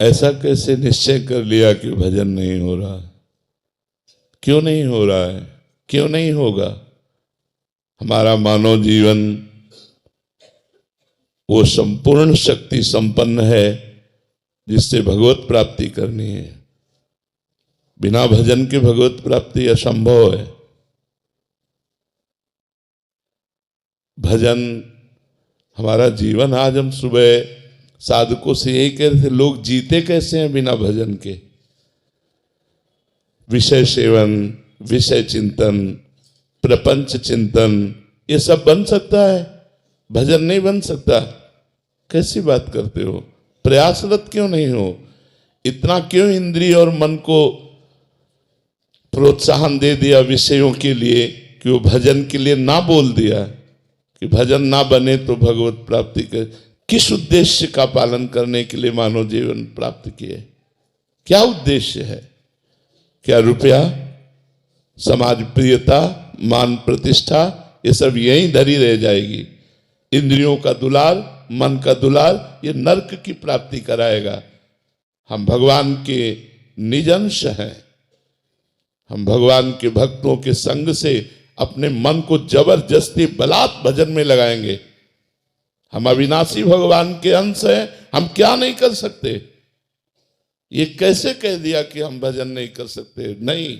ऐसा कैसे निश्चय कर लिया कि भजन नहीं हो रहा? क्यों नहीं हो रहा है? क्यों नहीं होगा? हमारा मानव जीवन वो संपूर्ण शक्ति संपन्न है जिससे भगवत प्राप्ति करनी है। बिना भजन के भगवत प्राप्ति असंभव है। भजन हमारा जीवन। आज हम सुबह साधकों से यही कह रहे थे, लोग जीते कैसे हैं बिना भजन के? विषय सेवन, विषय चिंतन, प्रपंच चिंतन, ये सब बन सकता है, भजन नहीं बन सकता। कैसी बात करते हो? प्रयासरत क्यों नहीं हो? इतना क्यों इंद्रिय और मन को प्रोत्साहन दे दिया विषयों के लिए कि वो भजन के लिए ना बोल दिया कि भजन ना बने तो भगवत प्राप्ति कर? किस उद्देश्य का पालन करने के लिए मानव जीवन प्राप्त किए? क्या उद्देश्य है? क्या रुपया, समाज प्रियता, मान प्रतिष्ठा, ये सब यहीं धरी रह जाएगी। इंद्रियों का दुलार, मन का दुलार, ये नरक की प्राप्ति कराएगा। हम भगवान के निज अंश हैं। हम भगवान के भक्तों के संग से अपने मन को जबरदस्ती बलात् भजन में लगाएंगे। हम अविनाशी भगवान के अंश हैं, हम क्या नहीं कर सकते? ये कैसे कह दिया कि हम भजन नहीं कर सकते? नहीं,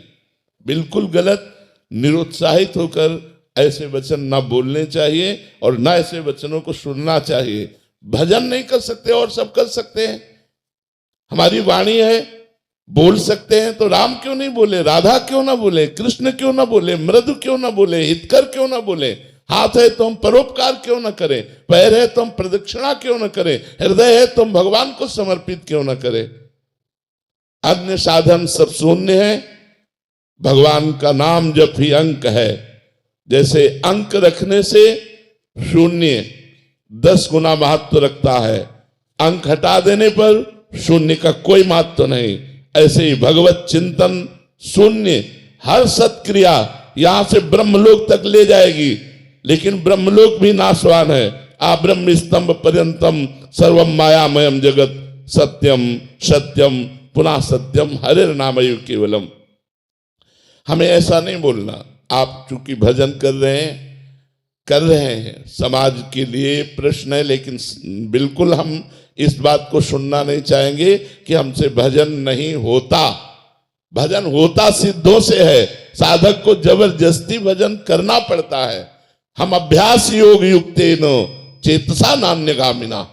बिल्कुल गलत। निरुत्साहित होकर ऐसे वचन ना बोलने चाहिए और ना ऐसे वचनों को सुनना चाहिए। भजन नहीं कर सकते और सब कर सकते हैं। हमारी वाणी है, बोल सकते हैं, तो राम क्यों नहीं बोले? राधा क्यों ना बोले? कृष्ण क्यों ना बोले? मृदु क्यों ना बोले? हितकर क्यों ना बोले? हाथ है तो हम परोपकार क्यों ना करें? पैर है तो हम प्रदक्षिणा क्यों ना करें? हृदय है तो हम भगवान को समर्पित क्यों ना करें? अन्य साधन सब शून्य है। भगवान का नाम जप ही अंक है। जैसे अंक रखने से शून्य 10 गुना महत्व रखता है, अंक हटा देने पर शून्य का कोई महत्व नहीं। ऐसे ही भगवत चिंतन शून्य, हर सत्क्रिया यहां से ब्रह्मलोक तक ले जाएगी, लेकिन ब्रह्मलोक भी नाशवान है। आ ब्रह्म स्तंभ पर्यंतम सर्वम मायामयम जगत सत्यम सत्यम पुनः सत्यम हरिर नामयु केवलम। हमें ऐसा नहीं बोलना। आप चूंकि भजन कर रहे हैं, समाज के लिए प्रश्न है, लेकिन बिल्कुल हम इस बात को सुनना नहीं चाहेंगे कि हमसे भजन नहीं होता। भजन होता सिद्धों से है। साधक को जबरदस्ती भजन करना पड़ता है। हम अभ्यास योग युक्तेन चेतसा नान्यगामिना,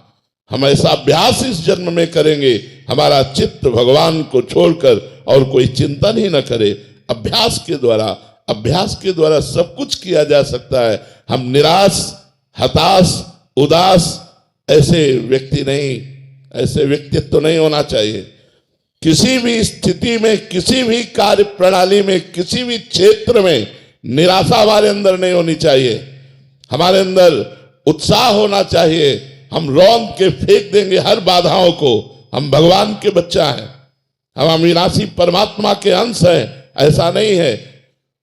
हम ऐसा अभ्यास इस जन्म में करेंगे, हमारा चित्त भगवान को छोड़कर और कोई चिंतन ही न करे। अभ्यास के द्वारा सब कुछ किया जा सकता है। हम निराश, हताश, उदास ऐसे व्यक्ति नहीं, ऐसे व्यक्तित्व नहीं होना चाहिए। किसी भी स्थिति में, किसी भी कार्य प्रणाली में, किसी भी क्षेत्र में निराशा हमारे अंदर नहीं होनी चाहिए। हमारे अंदर उत्साह होना चाहिए। हम रौंद के फेंक देंगे हर बाधाओं को। हम भगवान के बच्चा हैं, हम अविनाशी परमात्मा के अंश हैं। ऐसा नहीं है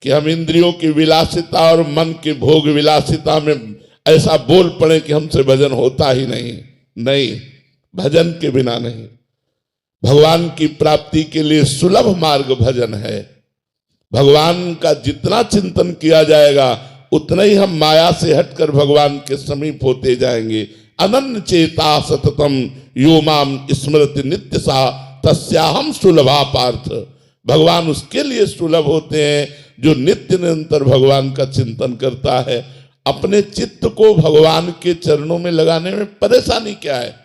कि हम इंद्रियों की विलासिता और मन की भोग विलासिता में ऐसा बोल पड़े कि हमसे भजन होता ही नहीं, भजन के बिना नहीं। भगवान की प्राप्ति के लिए सुलभ मार्ग भजन है। भगवान का जितना चिंतन किया जाएगा उतना ही हम माया से हटकर भगवान के समीप होते जाएंगे। अनन्य चेता सततम यो माम स्मृति नित्य सा तस्याहम सुलभा पार्थ। भगवान उसके लिए सुलभ होते हैं जो नित्य निरंतर भगवान का चिंतन करता है। अपने चित्त को भगवान के चरणों में लगाने में परेशानी क्या है?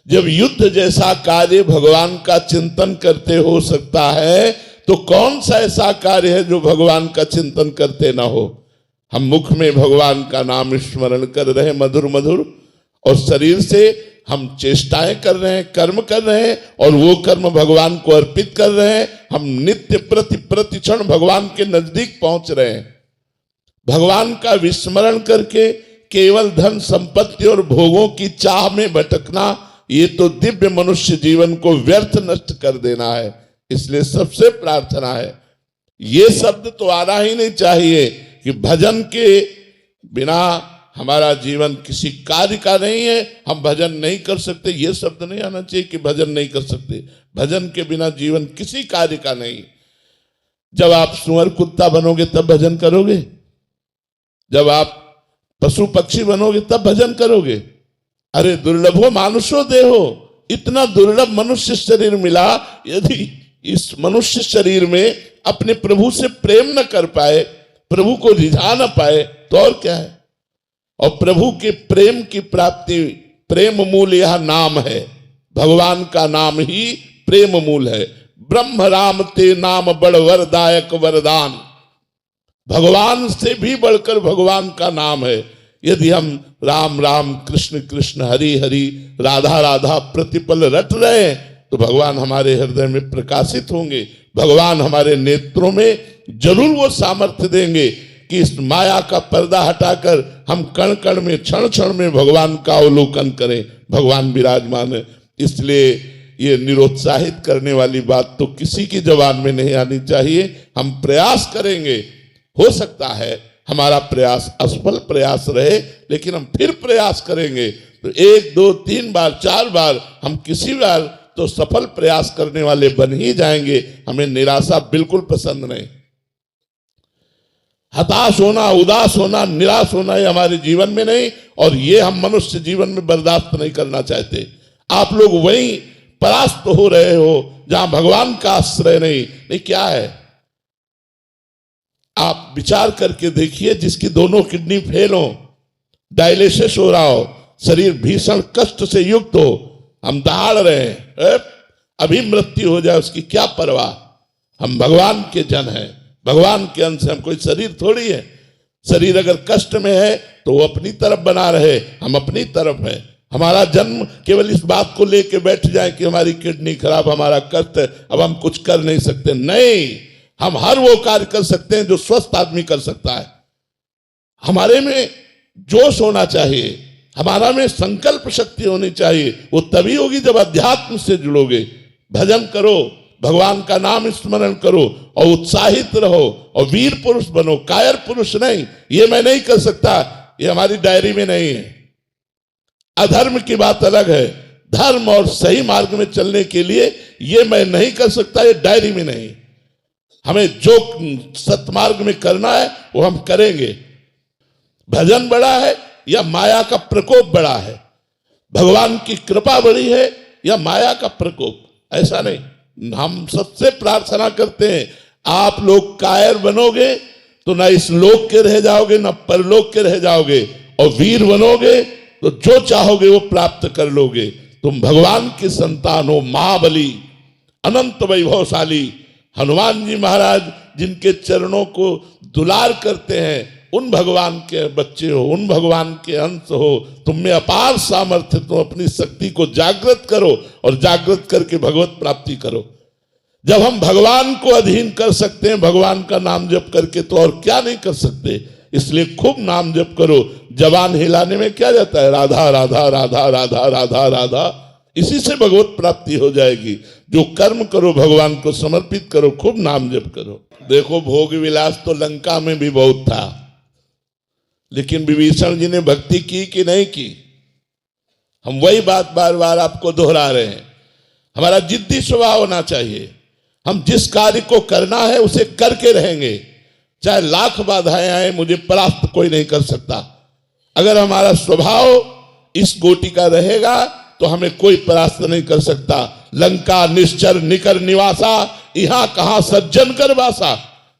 जब युद्ध जैसा कार्य भगवान का चिंतन करते हो सकता है, तो कौन सा ऐसा कार्य है जो भगवान का चिंतन करते ना हो? हम मुख में भगवान का नाम स्मरण कर रहे हैं मधुर मधुर, और शरीर से हम चेष्टाएं कर रहे हैं, कर्म कर रहे हैं, और वो कर्म भगवान को अर्पित कर रहे हैं। हम नित्य प्रतिक्षण भगवान के नजदीक पहुंच रहे हैं। भगवान का विस्मरण करके केवल धन संपत्ति और भोगों की चाह में भटकना, ये तो दिव्य मनुष्य जीवन को व्यर्थ नष्ट कर देना है। इसलिए सबसे प्रार्थना है, ये शब्द तो आना ही नहीं चाहिए कि भजन के बिना हमारा जीवन किसी कार्य का नहीं है, हम भजन नहीं कर सकते, ये शब्द नहीं आना चाहिए कि भजन नहीं कर सकते। भजन के बिना जीवन किसी कार्य का नहीं। जब आप सुअर कुत्ता बनोगे तब भजन करोगे, जब आप पशु पक्षी बनोगे तब भजन करोगे। अरे दुर्लभो मानुषो देहो, इतना दुर्लभ मनुष्य शरीर मिला, यदि इस मनुष्य शरीर में अपने प्रभु से प्रेम न कर पाए, प्रभु को रिझा न पाए, तो और क्या है। और प्रभु के प्रेम की प्राप्ति, प्रेम मूल यह नाम है, भगवान का नाम ही प्रेम मूल है। ब्रह्म राम ते नाम बड़ वरदायक वरदान, भगवान से भी बढ़कर भगवान का नाम है। यदि हम राम राम कृष्ण कृष्ण हरि हरि राधा राधा प्रतिपल रट रहे हैं तो भगवान हमारे हृदय में प्रकाशित होंगे, भगवान हमारे नेत्रों में जरूर वो सामर्थ्य देंगे कि इस माया का पर्दा हटाकर हम कण कण में क्षण क्षण में भगवान का अवलोकन करें। भगवान विराजमान है। इसलिए ये निरुत्साहित करने वाली बात तो किसी की जबान में नहीं आनी चाहिए। हम प्रयास करेंगे, हो सकता है हमारा प्रयास असफल प्रयास रहे, लेकिन हम फिर प्रयास करेंगे तो 1 2 3 बार 4 बार हम किसी बार तो सफल प्रयास करने वाले बन ही जाएंगे। हमें निराशा बिल्कुल पसंद नहीं। हताश होना, उदास होना, निराश होना ये हमारे जीवन में नहीं, और ये हम मनुष्य जीवन में बर्दाश्त नहीं करना चाहते। आप लोग वहीं परास्त हो रहे हो जहां भगवान का आश्रय नहीं। क्या है, आप विचार करके देखिए, जिसकी दोनों किडनी फेल हो, डायलिसिस हो रहा हो, शरीर भीषण कष्ट से युक्त हो, हम दहाड़ रहे हैं, अभी मृत्यु हो जाए उसकी क्या परवाह। हम भगवान के जन हैं, भगवान के अंश हैं, हम कोई शरीर थोड़ी है। शरीर अगर कष्ट में है तो वो अपनी तरफ बना रहे, हम अपनी तरफ हैं। हमारा जन्म केवल इस बात को लेके बैठ जाए कि हमारी किडनी खराब, हमारा कष्ट है, अब हम कुछ कर नहीं सकते। नहीं, हम हर वो कार्य कर सकते हैं जो स्वस्थ आदमी कर सकता है। हमारे में जोश होना चाहिए, हमारा में संकल्प शक्ति होनी चाहिए। वो तभी होगी जब अध्यात्म से जुड़ोगे। भजन करो, भगवान का नाम स्मरण करो और उत्साहित रहो और वीर पुरुष बनो, कायर पुरुष नहीं। ये मैं नहीं कर सकता, ये हमारी डायरी में नहीं है। अधर्म की बात अलग है, धर्म और सही मार्ग में चलने के लिए ये मैं नहीं कर सकता, ये डायरी में नहीं। हमें जो सतमार्ग में करना है वो हम करेंगे। भजन बड़ा है या माया का प्रकोप बड़ा है, भगवान की कृपा बड़ी है या माया का प्रकोप, ऐसा नहीं। हम सबसे प्रार्थना करते हैं, आप लोग कायर बनोगे तो ना इस लोक के रह जाओगे ना परलोक के रह जाओगे, और वीर बनोगे तो जो चाहोगे वो प्राप्त कर लोगे। तुम भगवान की संतान हो, महाबली अनंत वैभवशाली हनुमान जी महाराज जिनके चरणों को दुलार करते हैं, उन भगवान के बच्चे हो, उन भगवान के अंश हो। तुम में अपार सामर्थ्य, तुम अपनी शक्ति को जागृत करो और जागृत करके भगवत प्राप्ति करो। जब हम भगवान को अधीन कर सकते हैं भगवान का नाम जप करके, तो और क्या नहीं कर सकते। इसलिए खूब नाम जप करो। जबान हिलाने में क्या जाता है, राधा राधा राधा राधा राधा राधा, इसी से भगवत प्राप्ति हो जाएगी। जो कर्म करो भगवान को समर्पित करो, खूब नाम जप करो। देखो भोग विलास तो लंका में भी बहुत था, लेकिन विभीषण जी ने भक्ति की कि नहीं की। हम वही बात बार बार आपको दोहरा रहे हैं। हमारा जिद्दी स्वभाव होना चाहिए। हम जिस कार्य को करना है उसे करके रहेंगे, चाहे लाख बाधाएं आए, मुझे परास्त कोई नहीं कर सकता। अगर हमारा स्वभाव इस कोटि का रहेगा तो हमें कोई परास्त नहीं कर सकता। लंका निश्चर निकर निवासा, यहां कहां सज्जन कर वासा।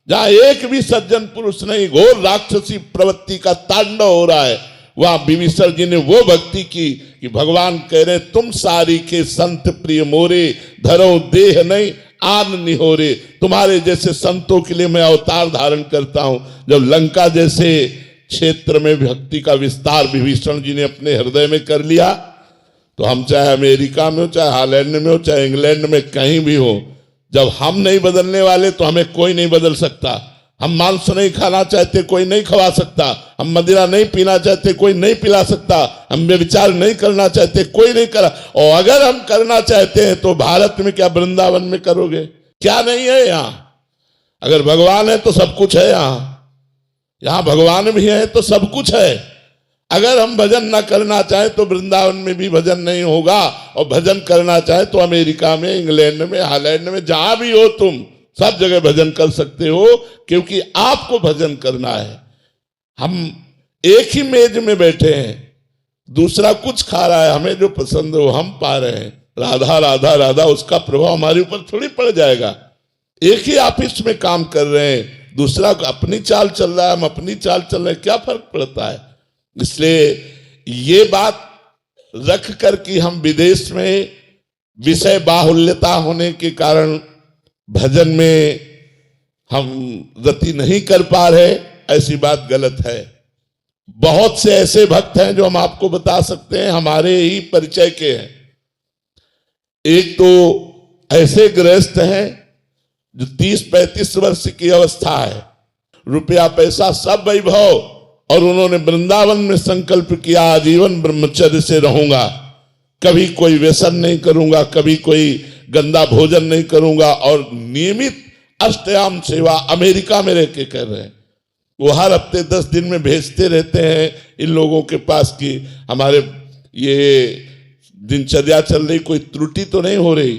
जहां एक भी सज्जन पुरुष नहीं, घोर राक्षसी प्रवृत्ति का तांडव हो रहा है, वहां विभीषण जी ने वो भक्ति की कि भगवान कह रहे, तुम सारी के संत प्रिय मोरे, धरो देह नहीं आन निहोरे। तुम्हारे जैसे संतों के लिए मैं अवतार धारण करता हूं। जब लंका जैसे क्षेत्र में भक्ति का विस्तार विभीषण जी ने अपने हृदय में कर लिया, तो हम चाहे अमेरिका में हो, चाहे हॉलैंड में हो, चाहे इंग्लैंड में, कहीं भी हो, जब हम नहीं बदलने वाले तो हमें कोई नहीं बदल सकता। हम मांस नहीं खाना चाहते, कोई नहीं खवा सकता। हम मदिरा नहीं पीना चाहते, कोई नहीं पिला सकता। हम व्यभिचार नहीं करना चाहते, कोई नहीं करा। और अगर हम करना चाहते हैं तो भारत में क्या वृंदावन में करोगे? क्या नहीं है यहाँ? अगर भगवान है तो सब कुछ है। यहाँ भगवान भी है तो सब कुछ है। अगर हम भजन ना करना चाहें तो वृंदावन में भी भजन नहीं होगा, और भजन करना चाहे तो अमेरिका में, इंग्लैंड में, हॉलैंड में, जहां भी हो तुम सब जगह भजन कर सकते हो, क्योंकि आपको भजन करना है। हम एक ही मेज में बैठे हैं, दूसरा कुछ खा रहा है, हमें जो पसंद है वो हम पा रहे हैं, राधा राधा राधा, उसका प्रभाव हमारे ऊपर थोड़ी पड़ जाएगा। एक ही ऑफिस में काम कर रहे हैं, दूसरा अपनी चाल चल रहा है, हम अपनी चाल चल रहे हैं, क्या फर्क पड़ता है। इसलिए ये बात रख कर कि हम विदेश में विषय बाहुल्यता होने के कारण भजन में हम गति नहीं कर पा रहे, ऐसी बात गलत है। बहुत से ऐसे भक्त हैं जो हम आपको बता सकते हैं, हमारे ही परिचय के हैं। एक तो ऐसे गृहस्थ हैं जो 30-35 वर्ष की अवस्था है, रुपया पैसा सब वैभव, और उन्होंने वृंदावन में संकल्प किया आजीवन ब्रह्मचर्य से रहूंगा, कभी कोई व्यसन नहीं करूंगा, कभी कोई गंदा भोजन नहीं करूंगा, और नियमित अष्टयाम सेवा अमेरिका में रह के कर रहे हैं। वो हर हफ्ते 10 दिन में भेजते रहते हैं इन लोगों के पास कि हमारे ये दिनचर्या चल रही, कोई त्रुटि तो नहीं हो रही,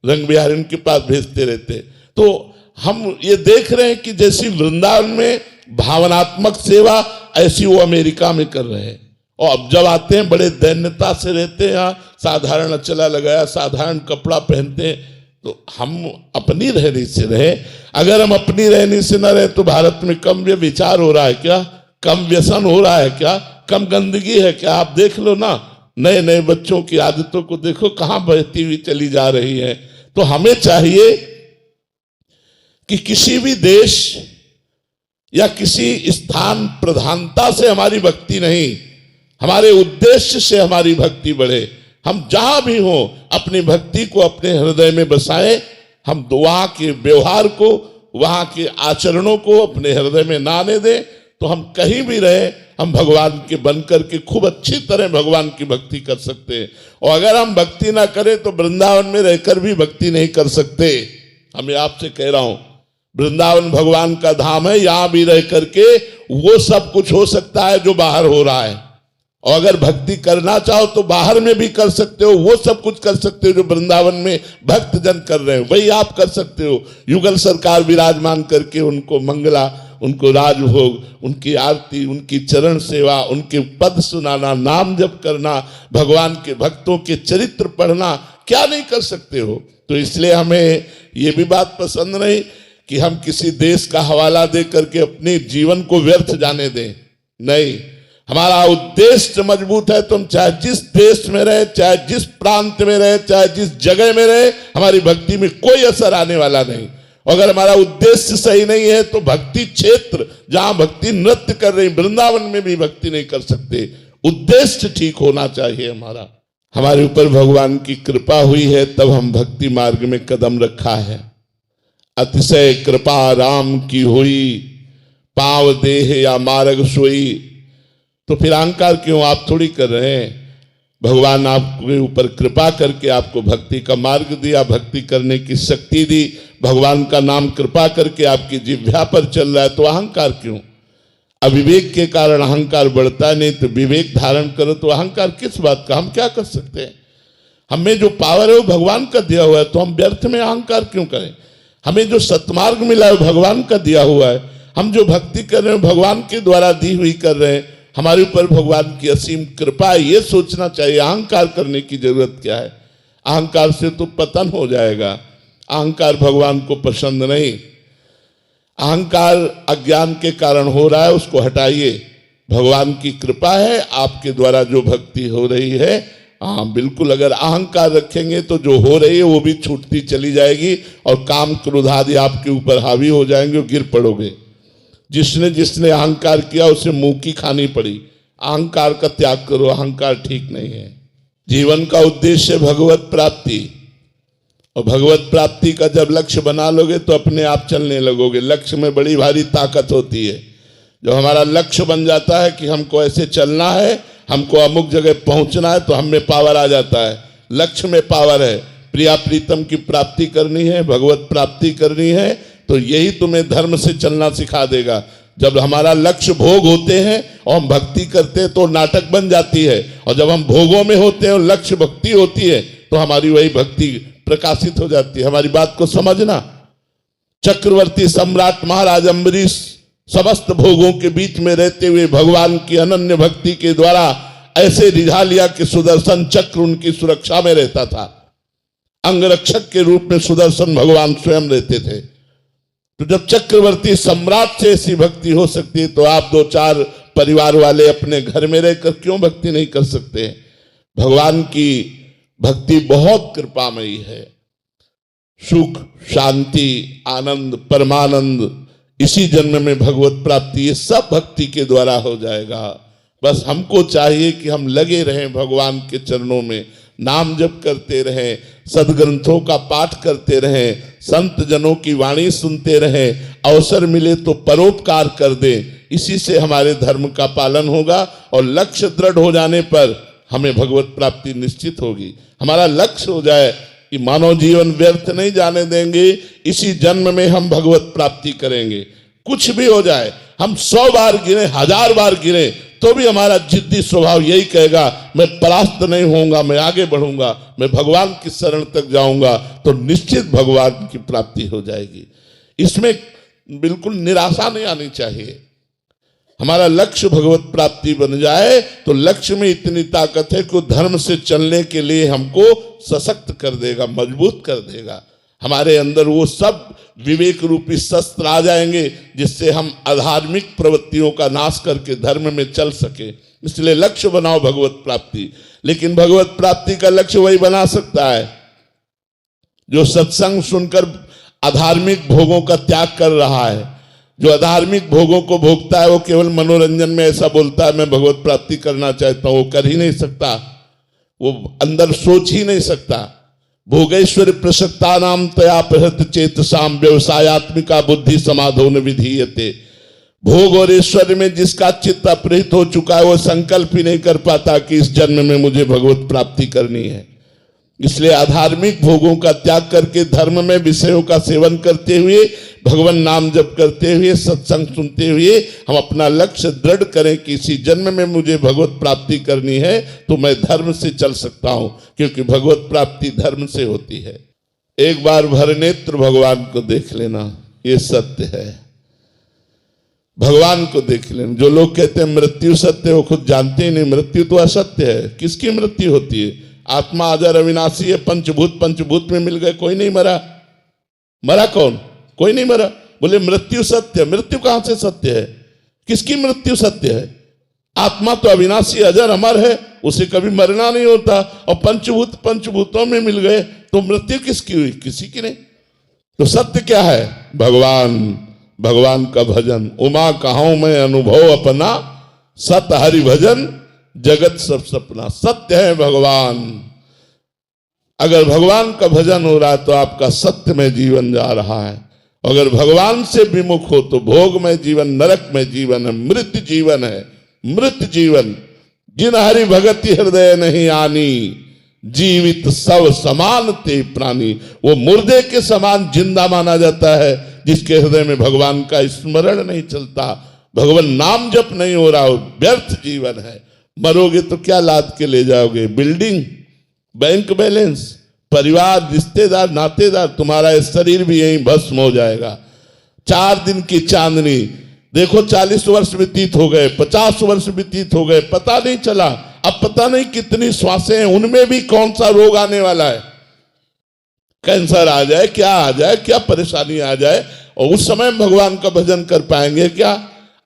रंग बिहार इनके पास भेजते रहते। तो हम ये देख रहे हैं कि जैसी वृंदावन में भावनात्मक सेवा, ऐसी वो अमेरिका में कर रहे हैं। और अब जब आते हैं बड़े दैन्यता से रहते हैं, यहाँ साधारण अचला लगाया, साधारण कपड़ा पहनते हैं। तो हम अपनी रहनी से रहे। अगर हम अपनी रहनी से न रहे तो भारत में कम विचार हो रहा है क्या, कम व्यसन हो रहा है क्या, कम गंदगी है क्या। आप देख लो ना, नए नए बच्चों की आदतों को देखो कहाँ बहती हुई चली जा रही है। तो हमें चाहिए कि किसी भी देश या किसी स्थान प्रधानता से हमारी भक्ति नहीं, हमारे उद्देश्य से हमारी भक्ति बढ़े। हम जहां भी हो अपनी भक्ति को अपने हृदय में बसाएं। हम वहां के व्यवहार को, वहां के आचरणों को अपने हृदय में ना आने दें। तो हम कहीं भी रहे, हम भगवान के बन करके खूब अच्छी तरह भगवान की भक्ति कर सकते हैं। और अगर हम भक्ति ना करें तो वृंदावन में रहकर भी भक्ति नहीं कर सकते। हमें आपसे कह रहा हूं, वृंदावन भगवान का धाम है, यहां भी रह करके वो सब कुछ हो सकता है जो बाहर हो रहा है। और अगर भक्ति करना चाहो तो बाहर में भी कर सकते हो, वो सब कुछ कर सकते हो जो वृंदावन में भक्त जन कर रहे हैं, वही आप कर सकते हो। युगल सरकार विराजमान करके उनको मंगला, उनको राजभोग, उनकी आरती, उनकी चरण सेवा, उनके पद सुनाना, नाम जप करना, भगवान के भक्तों के चरित्र पढ़ना, क्या नहीं कर सकते हो। तो इसलिए हमें ये भी बात पसंद नहीं कि हम किसी देश का हवाला दे करके अपने जीवन को व्यर्थ जाने दें। नहीं, हमारा उद्देश्य मजबूत है तो हम चाहे जिस देश में रहे, चाहे जिस प्रांत में रहे, चाहे जिस जगह में रहे, हमारी भक्ति में कोई असर आने वाला नहीं। अगर हमारा उद्देश्य सही नहीं है तो भक्ति क्षेत्र जहां भक्ति नृत्य कर रही, वृंदावन में भी भक्ति नहीं कर सकते। उद्देश्य ठीक होना चाहिए हमारा। हमारे ऊपर भगवान की कृपा हुई है तब हम भक्ति मार्ग में कदम रखा है। अतिशय कृपा राम की हुई, पाव देह या मार्ग सोई। तो फिर अहंकार क्यों आप थोड़ी कर रहे हैं। भगवान आपके ऊपर कृपा करके आपको भक्ति का मार्ग दिया, भक्ति करने की शक्ति दी, भगवान का नाम कृपा करके आपकी जिह्वा पर चल रहा है, तो अहंकार क्यों। अविवेक के कारण अहंकार बढ़ता नहीं, तो विवेक धारण करो तो अहंकार किस बात का। हम क्या कर सकते हैं, हमें जो पावर है वो भगवान का दिया हुआ है, तो हम व्यर्थ में अहंकार क्यों करें। हमें जो सत्मार्ग मिला है भगवान का दिया हुआ है, हम जो भक्ति कर रहे हैं भगवान के द्वारा दी हुई कर रहे हैं, हमारे ऊपर भगवान की असीम कृपा है, ये सोचना चाहिए। अहंकार करने की जरूरत क्या है। अहंकार से तो पतन हो जाएगा। अहंकार भगवान को पसंद नहीं। अहंकार अज्ञान के कारण हो रहा है, उसको हटाइए। भगवान की कृपा है, आपके द्वारा जो भक्ति हो रही है, हाँ बिल्कुल। अगर अहंकार रखेंगे तो जो हो रही है वो भी छूटती चली जाएगी और काम क्रोध आदि आपके ऊपर हावी हो जाएंगे और गिर पड़ोगे। जिसने जिसने अहंकार किया उसे मुंह की खानी पड़ी। अहंकार का त्याग करो, अहंकार ठीक नहीं है। जीवन का उद्देश्य भगवत प्राप्ति, और भगवत प्राप्ति का जब लक्ष्य बना लोगे तो अपने आप चलने लगोगे। लक्ष्य में बड़ी भारी ताकत होती है। जब हमारा लक्ष्य बन जाता है कि हमको ऐसे चलना है, हमको अमुक जगह पहुंचना है, तो हम में पावर आ जाता है। लक्ष्य में पावर है। प्रिया प्रीतम की प्राप्ति करनी है, भगवत प्राप्ति करनी है, तो यही तुम्हें धर्म से चलना सिखा देगा। जब हमारा लक्ष्य भोग होते हैं और हम भक्ति करते हैं तो नाटक बन जाती है, और जब हम भोगों में होते हैं और लक्ष्य भक्ति होती है तो हमारी वही भक्ति प्रकाशित हो जाती है। हमारी बात को समझना। चक्रवर्ती सम्राट महाराज अम्बरीश समस्त भोगों के बीच में रहते हुए भगवान की अनन्य भक्ति के द्वारा ऐसे रिझा लिया कि सुदर्शन चक्र उनकी सुरक्षा में रहता था। अंगरक्षक के रूप में सुदर्शन भगवान स्वयं रहते थे। तो जब चक्रवर्ती सम्राट से ऐसी भक्ति हो सकती है तो आप 2-4 परिवार वाले अपने घर में रहकर क्यों भक्ति नहीं कर सकते? भगवान की भक्ति बहुत कृपामयी है। सुख, शांति, आनंद, परमानंद, इसी जन्म में भगवत प्राप्ति, ये सब भक्ति के द्वारा हो जाएगा। बस हमको चाहिए कि हम लगे रहें भगवान के चरणों में, नाम जप करते रहें, सदग्रंथों का पाठ करते रहें, संत जनों की वाणी सुनते रहें, अवसर मिले तो परोपकार कर दें। इसी से हमारे धर्म का पालन होगा और लक्ष्य दृढ़ हो जाने पर हमें भगवत प्राप्ति निश्चित होगी। हमारा लक्ष्य हो जाए कि मानव जीवन व्यर्थ नहीं जाने देंगे, इसी जन्म में हम भगवत प्राप्ति करेंगे। कुछ भी हो जाए, हम 100 बार गिरे, 1000 बार गिरे, तो भी हमारा जिद्दी स्वभाव यही कहेगा मैं परास्त नहीं होऊंगा, मैं आगे बढ़ूंगा, मैं भगवान की शरण तक जाऊंगा, तो निश्चित भगवान की प्राप्ति हो जाएगी। इसमें बिल्कुल निराशा नहीं आनी चाहिए। हमारा लक्ष्य भगवत प्राप्ति बन जाए तो लक्ष्य में इतनी ताकत है कि धर्म से चलने के लिए हमको सशक्त कर देगा, मजबूत कर देगा। हमारे अंदर वो सब विवेक रूपी शस्त्र आ जाएंगे जिससे हम अधार्मिक प्रवृत्तियों का नाश करके धर्म में चल सके। इसलिए लक्ष्य बनाओ भगवत प्राप्ति। लेकिन भगवत प्राप्ति का लक्ष्य वही बना सकता है जो सत्संग सुनकर अधार्मिक भोगों का त्याग कर रहा है। जो अधार्मिक भोगों को भोगता है वो केवल मनोरंजन में ऐसा बोलता है मैं भगवत प्राप्ति करना चाहता हूं, वो कर ही नहीं सकता, वो अंदर सोच ही नहीं सकता। भोगेश्वर प्रसक्ता नाम तया प्रहृत चेतसाम व्यवसायत्मिका बुद्धि समाधो न विधीयते। भोग और ईश्वर में जिसका चित्त अपहृत हो चुका है वो संकल्प ही नहीं कर पाता कि इस जन्म में मुझे भगवत प्राप्ति करनी है। इसलिए अधार्मिक भोगों का त्याग करके धर्म में विषयों का सेवन करते हुए, भगवान नाम जप करते हुए, सत्संग सुनते हुए हम अपना लक्ष्य दृढ़ करें कि इसी जन्म में मुझे भगवत प्राप्ति करनी है तो मैं धर्म से चल सकता हूं, क्योंकि भगवत प्राप्ति धर्म से होती है। एक बार भर नेत्र भगवान को देख लेना, ये सत्य है। भगवान को देख लेना। जो लोग कहते हैं मृत्यु सत्य है वो खुद जानते ही नहीं मृत्यु तो असत्य है। किसकी मृत्यु होती है? आत्मा अजर अविनाशी है। पंचभूत में मिल गए, कोई नहीं मरा। मरा कौन? कोई नहीं मरा। बोले मृत्यु सत्य, मृत्यु कहां से सत्य है? किसकी मृत्यु सत्य है? आत्मा तो अविनाशी अजर अमर है, उसे कभी मरना नहीं होता। और पंचभूतों में मिल गए तो मृत्यु किसकी हुई? किसी की नहीं। तो सत्य क्या है? भगवान का भजन। उमा कहां मैं अनुभव अपना, सत हरि भजन जगत सब सपना। सत्य है भगवान। अगर भगवान का भजन हो रहा है तो आपका सत्य में जीवन जा रहा है। अगर भगवान से विमुख हो तो भोग में जीवन, नरक में जीवन है, मृत जीवन है। मृत जीवन जिन हरि भगति हृदय नहीं आनी, जीवित सब समान ते प्राणी। वो मुर्दे के समान जिंदा माना जाता है जिसके हृदय में भगवान का स्मरण नहीं चलता, भगवान नाम जप नहीं हो रहा हो। व्यर्थ जीवन है। मरोगे तो क्या लाद के ले जाओगे? बिल्डिंग, बैंक बैलेंस, परिवार, रिश्तेदार, नातेदार, तुम्हारा शरीर भी यहीं भस्म हो जाएगा। 4 दिन की चांदनी देखो, 40 वर्ष व्यतीत हो गए, 50 वर्ष व्यतीत हो गए, पता नहीं चला। अब पता नहीं कितनी श्वासें हैं, उनमें भी कौन सा रोग आने वाला है। कैंसर आ जाए, क्या आ जाए, क्या परेशानी आ जाए, और उस समय भगवान का भजन कर पाएंगे क्या?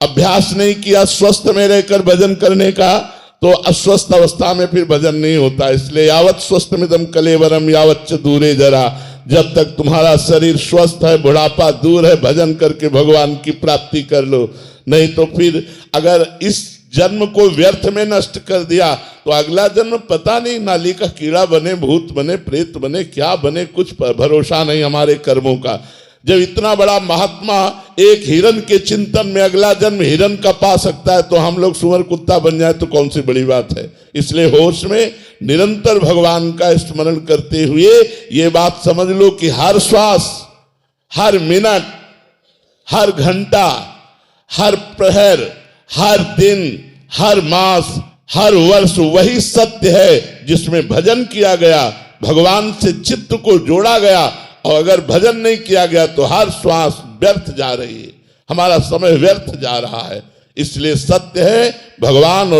अभ्यास नहीं किया स्वस्थ में रहकर भजन करने का तो अस्वस्थ अवस्था में फिर भजन नहीं होता। इसलिए यावत स्वस्थ मिदम कलेवरम यावच्च दूरे जरा। जब तक तुम्हारा शरीर स्वस्थ है, बुढ़ापा दूर है, भजन करके भगवान की प्राप्ति कर लो। नहीं तो फिर अगर इस जन्म को व्यर्थ में नष्ट कर दिया तो अगला जन्म पता नहीं, नाली का कीड़ा बने, भूत बने, प्रेत बने, क्या बने, कुछ भरोसा नहीं हमारे कर्मों का। जब इतना बड़ा महात्मा एक हिरन के चिंतन में अगला जन्म हिरन का पा सकता है तो हम लोग सुअर कुत्ता बन जाए तो कौन सी बड़ी बात है। इसलिए होश में निरंतर भगवान का स्मरण करते हुए ये बात समझ लो कि हर श्वास, हर मिनट, हर घंटा, हर प्रहर, हर दिन, हर मास, हर वर्ष वही सत्य है जिसमें भजन किया गया, भगवान से चित्त को जोड़ा गया। और अगर भजन नहीं किया गया तो हर श्वास व्यर्थ जा रही है, हमारा समय व्यर्थ जा रहा है। इसलिए सत्य है भगवान और